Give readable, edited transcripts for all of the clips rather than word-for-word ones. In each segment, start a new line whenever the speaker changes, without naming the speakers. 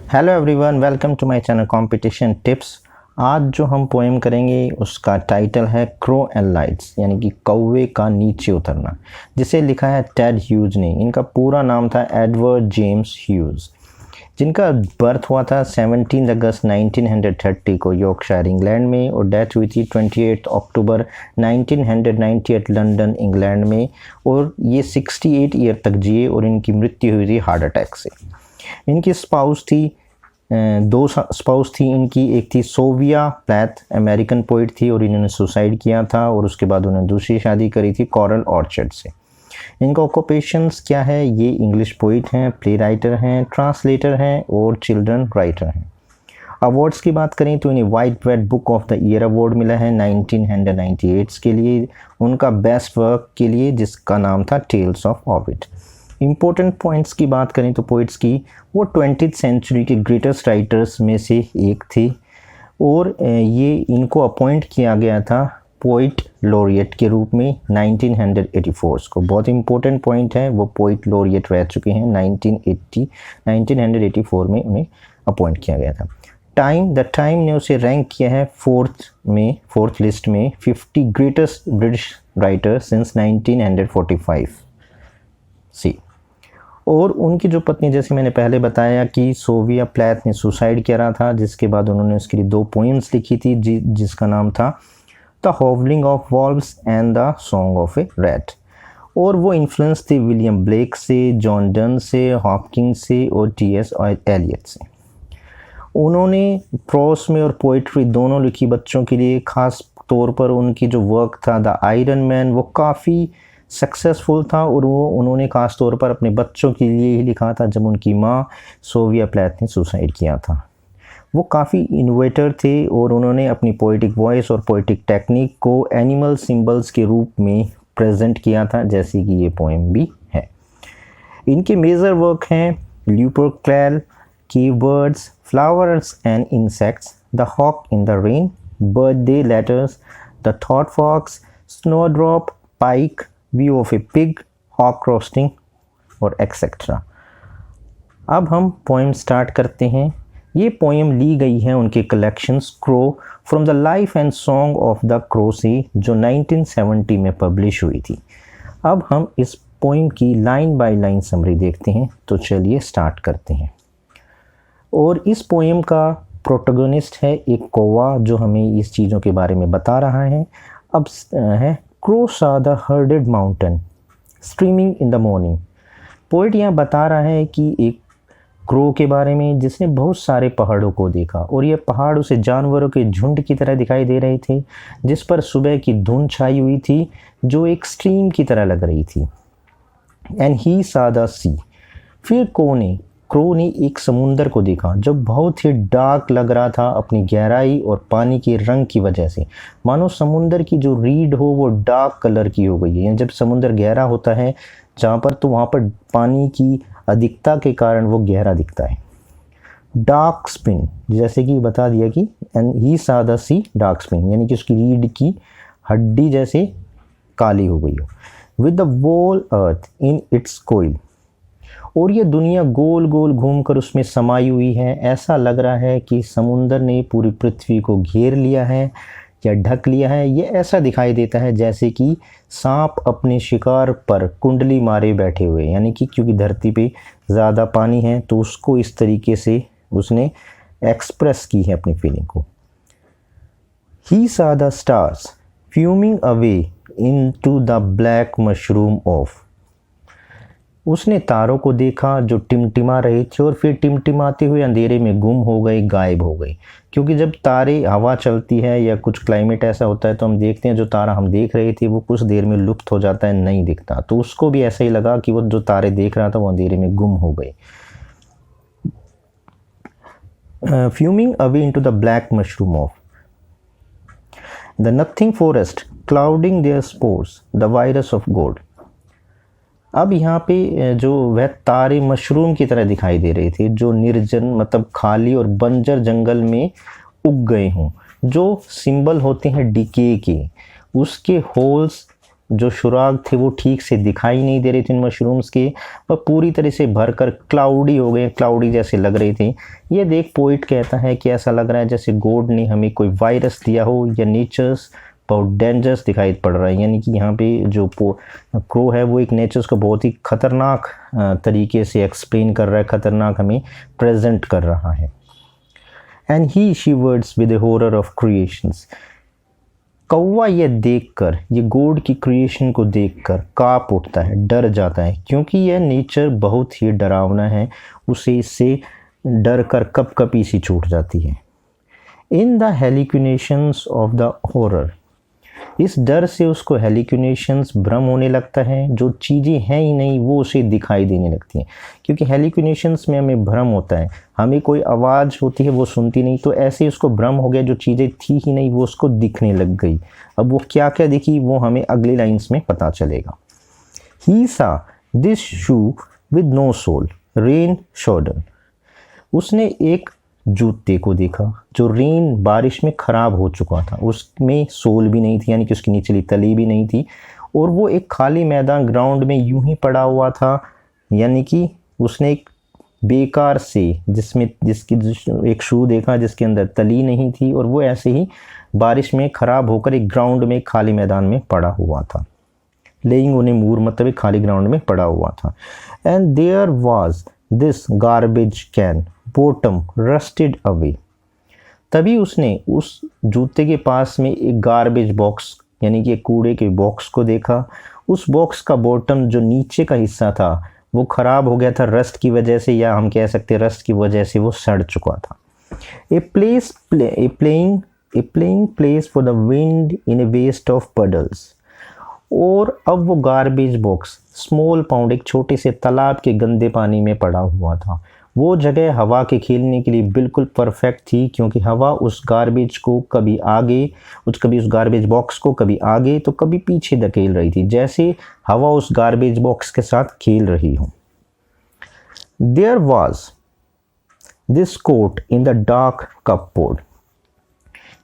Hello everyone, welcome to my channel competition tips. आज जो हम पोएम करेंगे उसका टाइटल है क्रो एंड लाइट्स, यानी कि कौवे का नीचे उतरना, जिसे लिखा है टेड ह्यूज ने। इनका पूरा नाम था एडवर्ड जेम्स ह्यूज, जिनका बर्थ हुआ था 17 अगस्त 1930 को यॉर्कशायर इंग्लैंड में, और डेथ हुई थी 28 अक्टूबर 1998 लंदन इंग्लैंड में। और ये 68 ईयर तक जिए और इनकी मृत्यु हुई थी हार्ट अटैक से। इनकी स्पाउस थी, दो स्पाउस थी इनकी। एक थी सोविया प्लैथ, अमेरिकन पोइट थी, और इन्होंने सुसाइड किया था, और उसके बाद उन्होंने दूसरी शादी करी थी कॉरल ऑर्चर्ड से। इनका ऑक्यूपेशंस क्या है? ये इंग्लिश पोइट हैं, प्ले राइटर हैं, ट्रांसलेटर हैं और चिल्ड्रन राइटर हैं। अवार्ड्स की बात करें तो इन्हें white red book of the year award मिला है 1998 के लिए, उनका बेस्ट वर्क के लिए, जिसका नाम था tales of orbit. Important points की बात करें तो पोइट्स की, वो 20th सेंचुरी के ग्रेटेस्ट राइटर्स में से एक थे, और ये इनको अपॉइंट किया गया था पोइट लॉरिएट के रूप में 1984 को। बहुत इंपॉर्टेंट पॉइंट है, वो पोइट लॉरिएट रह चुके हैं। 1984 में उन्हें अपॉइंट किया गया था। द टाइम ने उसे रैंक किया है फोर्थ लिस्ट में 50 ग्रेटेस्ट ब्रिटिश राइटर सिंस 1945 सी। और उनकी जो पत्नी, जैसे मैंने पहले बताया कि सोविया प्लैथ ने सुसाइड किया था, जिसके बाद उन्होंने उसके लिए 2 पोइम्स लिखी थी, जिसका नाम था the howling of wolves and the song of a rat. और वो इन्फ्लुएंस थी विलियम ब्लेक से, जॉन डन से, हॉकिंग से और टी.एस. एलियट से। उन्होंने प्रोस में और पोइट्री दोनों लिखी बच्चों के लिए। ख़ास तौर पर उनकी जो वर्क था द आयरन मैन, वो काफ़ी सक्सेसफुल था, और वो उन्होंने ख़ास तौर पर अपने बच्चों के लिए ही लिखा था जब उनकी माँ सोविया प्लैथ ने सुसाइड किया था। वो काफ़ी इनोवेटर थे, और उन्होंने अपनी पोइटिक वॉइस और पोइटिक टेक्निक को एनिमल सिंबल्स के रूप में प्रेजेंट किया था, जैसे कि ये पोएम भी है। इनके मेजर वर्क हैं Lupercal, keywords, flowers and insects, the hawk in the rain, birthday letters, the thought fox, snowdrop, pike, view of a pig, hawk roosting और एक्सेट्रा। अब हम पोएम स्टार्ट करते हैं। ये पोएम ली गई है उनके collections crow from the life and song of the crow से, जो 1970 में पब्लिश हुई थी। अब हम इस पोएम की लाइन बाय लाइन समरी देखते हैं, तो चलिए स्टार्ट करते हैं। और इस पोएम का प्रोटोगोनिस्ट है एक कौवा, जो हमें इस चीज़ों के बारे में बता रहा है। अब है Crow saw the herded mountain streaming in the morning। Poet यहाँ बता रहा है कि एक क्रो के बारे में जिसने बहुत सारे पहाड़ों को देखा, और ये पहाड़ उसे जानवरों के झुंड की तरह दिखाई दे रहे थे, जिस पर सुबह की धुंध छाई हुई थी, जो एक स्ट्रीम की तरह लग रही थी। And he saw the sea। फिर क्रो ने एक समुंदर को देखा जो बहुत ही डार्क लग रहा था अपनी गहराई और पानी के रंग की वजह से, मानो समुंदर की जो रीड हो वो डार्क कलर की हो गई है। जब समुंदर गहरा होता है जहाँ पर, तो वहाँ पर पानी की अधिकता के कारण वो गहरा दिखता है। डार्क स्पिन, जैसे कि बता दिया कि and he saw the sea dark spin, यानी कि उसकी रीड की हड्डी जैसे काली हो गई हो। With the whole earth in its coil। और ये दुनिया गोल गोल घूमकर उसमें समाई हुई है। ऐसा लग रहा है कि समुंदर ने पूरी पृथ्वी को घेर लिया है या ढक लिया है। ये ऐसा दिखाई देता है जैसे कि सांप अपने शिकार पर कुंडली मारे बैठे हुए, यानी कि क्योंकि धरती पे ज़्यादा पानी है तो उसको इस तरीके से उसने एक्सप्रेस की है अपनी फीलिंग को। He saw the stars fuming away into the black mushroom of। उसने तारों को देखा जो टिमटिमा रहे थे, और फिर टिमटिमाते हुए अंधेरे में गुम हो गए, गायब हो गए। क्योंकि जब तारे, हवा चलती है या कुछ क्लाइमेट ऐसा होता है तो हम देखते हैं जो तारा हम देख रहे थे वो कुछ देर में लुप्त हो जाता है, नहीं दिखता। तो उसको भी ऐसा ही लगा कि वो जो तारे देख रहा था वो अंधेरे में गुम हो गए। Fuming away into the black mushroom of the nothing forest clouding their spores the virus of God. अब यहाँ पे जो वह तारे मशरूम की तरह दिखाई दे रहे थे, जो निर्जन मतलब खाली और बंजर जंगल में उग गए हों, जो सिंबल होते हैं डिके के, उसके होल्स जो सुराग थे वो ठीक से दिखाई नहीं दे रहे थे इन मशरूम्स के, वह पूरी तरह से भरकर क्लाउडी हो गए, क्लाउडी जैसे लग रहे थे। ये देख पोइट कहता है कि ऐसा लग रहा है जैसे गॉड ने हमें कोई वायरस दिया हो या नेचर्स बहुत डेंजरस दिखाई पड़ रहा है। यानी कि यहाँ पे जो क्रो है वो एक नेचर्स को बहुत ही खतरनाक तरीके से एक्सप्लेन कर रहा है, खतरनाक हमें प्रेजेंट कर रहा है। And he shivers with the horror of creations. कौवा ये देखकर, ये गॉड की क्रिएशन को देखकर कांप उठता है, डर जाता है, क्योंकि यह नेचर बहुत ही डरावना है, उसे इससे डर कर कपकपी सी छूट जाती है। In the hallucinations of the horror, इस डर से उसको हेलिक्यूनेशंस, भ्रम होने लगता है, जो चीज़ें हैं ही नहीं वो उसे दिखाई देने लगती हैं। क्योंकि हेलिक्यूनेशंस में हमें भ्रम होता है, हमें कोई आवाज़ होती है वो सुनती नहीं, तो ऐसे उसको भ्रम हो गया, जो चीज़ें थी ही नहीं वो उसको दिखने लग गई। अब वो क्या क्या दिखी वो हमें अगली लाइन्स में पता चलेगा। He saw this shoe with no sole rain sodden. उसने एक जूते को देखा जो रेन बारिश में ख़राब हो चुका था, उसमें सोल भी नहीं थी, यानी कि उसकी निचली तली भी नहीं थी, और वो एक खाली मैदान ग्राउंड में यूं ही पड़ा हुआ था। यानी कि उसने एक बेकार से जिसकी एक शू देखा जिसके अंदर तली नहीं थी, और वो ऐसे ही बारिश में ख़राब होकर एक ग्राउंड में खाली मैदान में पड़ा हुआ था। लेइंग ऑन ए मूर मतलब एक खाली ग्राउंड में पड़ा हुआ था। And there was this garbage can bottom rusted away. तभी उसने उस जूते के पास में एक गार्बेज बॉक्स यानी कि एक कूड़े के बॉक्स को देखा। उस बॉक्स का बॉटम जो नीचे का हिस्सा था वो ख़राब हो गया था रस्ट की वजह से, या हम कह सकते रस्ट की वजह से वो सड़ चुका था। A playing place for the wind in a waste of puddles. और अब वो गार्बेज बॉक्स स्मॉल पाउंड एक छोटे से तालाब के गंदे पानी में पड़ा हुआ था। वो जगह हवा के खेलने के लिए बिल्कुल परफेक्ट थी, क्योंकि हवा उस गार्बेज को कभी उस गार्बेज बॉक्स को कभी आगे तो कभी पीछे धकेल रही थी, जैसे हवा उस गार्बेज बॉक्स के साथ खेल रही हो। There was this coat in the dark cupboard.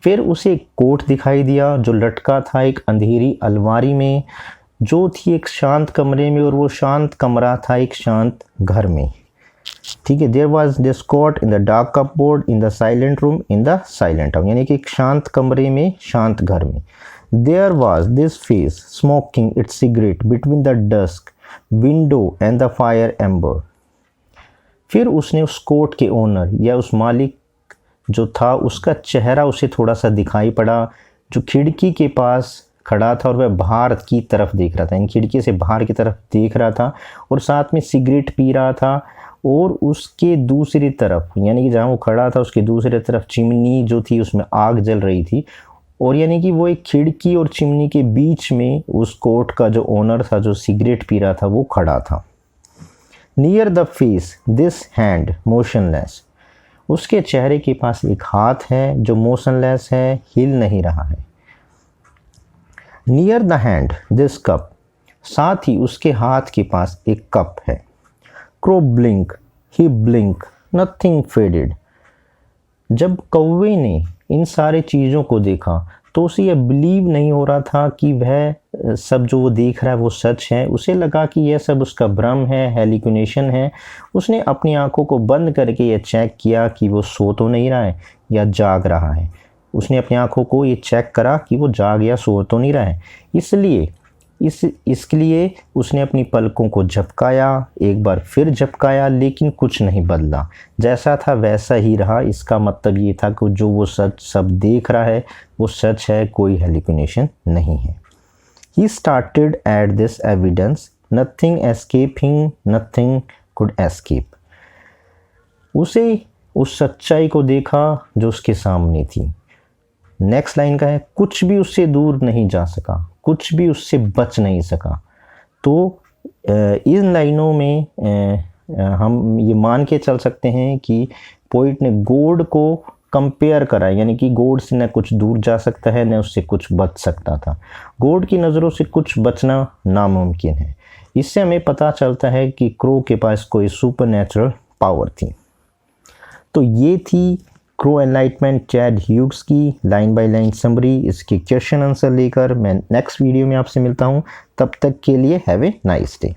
फिर उसे एक कोट दिखाई दिया जो लटका था एक अंधेरी अलमारी में, जो थी एक शांत कमरे में, और वो शांत कमरा था एक शांत घर में। ठीक है, there was this coat in the dark cupboard in the silent room in the silent house, यानी कि एक शांत कमरे में शांत घर में। There was this face smoking its cigarette between the dusk window and the fire ember. फिर उसने उस कोट के ओनर या उस मालिक जो था उसका चेहरा उसे थोड़ा सा दिखाई पड़ा, जो खिड़की के पास खड़ा था और वह बाहर की तरफ देख रहा था, इन खिड़की से बाहर की तरफ देख रहा था, और साथ में सिगरेट पी रहा था। और उसके दूसरी तरफ यानी कि जहाँ वो खड़ा था उसके दूसरी तरफ चिमनी जो थी उसमें आग जल रही थी, और यानी कि वो एक खिड़की और चिमनी के बीच में उस कोर्ट का जो ओनर था जो सिगरेट पी रहा था वो खड़ा था। Near the face this hand motionless. उसके चेहरे के पास एक हाथ है जो मोशनलेस है, हिल नहीं रहा है। Near the hand this cup. साथ ही उसके हाथ के पास एक कप है। क्रो ब्लिंक ही ब्लिंक नथिंग फेडेड। जब कौवे ने इन सारे चीज़ों को देखा तो उसे यह बिलीव नहीं हो रहा था कि वह सब जो वो देख रहा है वो सच है। उसे लगा कि यह सब उसका भ्रम है, हेलिक्यूनेशन है। उसने अपनी आंखों को बंद करके यह चेक किया कि वो सो तो नहीं रहा है या जाग रहा है। उसने अपनी आंखों को ये चेक करा कि वो जाग या सो तो नहीं रहा है। इसके लिए उसने अपनी पलकों को झपकाया, एक बार फिर झपकाया, लेकिन कुछ नहीं बदला, जैसा था वैसा ही रहा। इसका मतलब ये था कि जो वो सच सब देख रहा है वो सच है, कोई हेलिक्यूनेशन नहीं है। He started at this evidence nothing escaping nothing could escape. उसे उस सच्चाई को देखा जो उसके सामने थी। नेक्स्ट लाइन का है, कुछ भी उससे दूर नहीं जा सका, कुछ भी उससे बच नहीं सका। तो इन लाइनों में हम ये मान के चल सकते हैं कि पोइट ने गॉड को कंपेयर करा, यानी कि गॉड से न कुछ दूर जा सकता है न उससे कुछ बच सकता था। गॉड की नज़रों से कुछ बचना नामुमकिन है। इससे हमें पता चलता है कि क्रो के पास कोई सुपरनैचुरल पावर थी। तो ये थी क्रो एनलाइटमेंट चैड ह्यूग्स की लाइन बाय लाइन समरी, इसके क्वेश्चन आंसर लेकर मैं नेक्स्ट वीडियो में आपसे मिलता हूँ। तब तक के लिए हैव ए नाइस डे।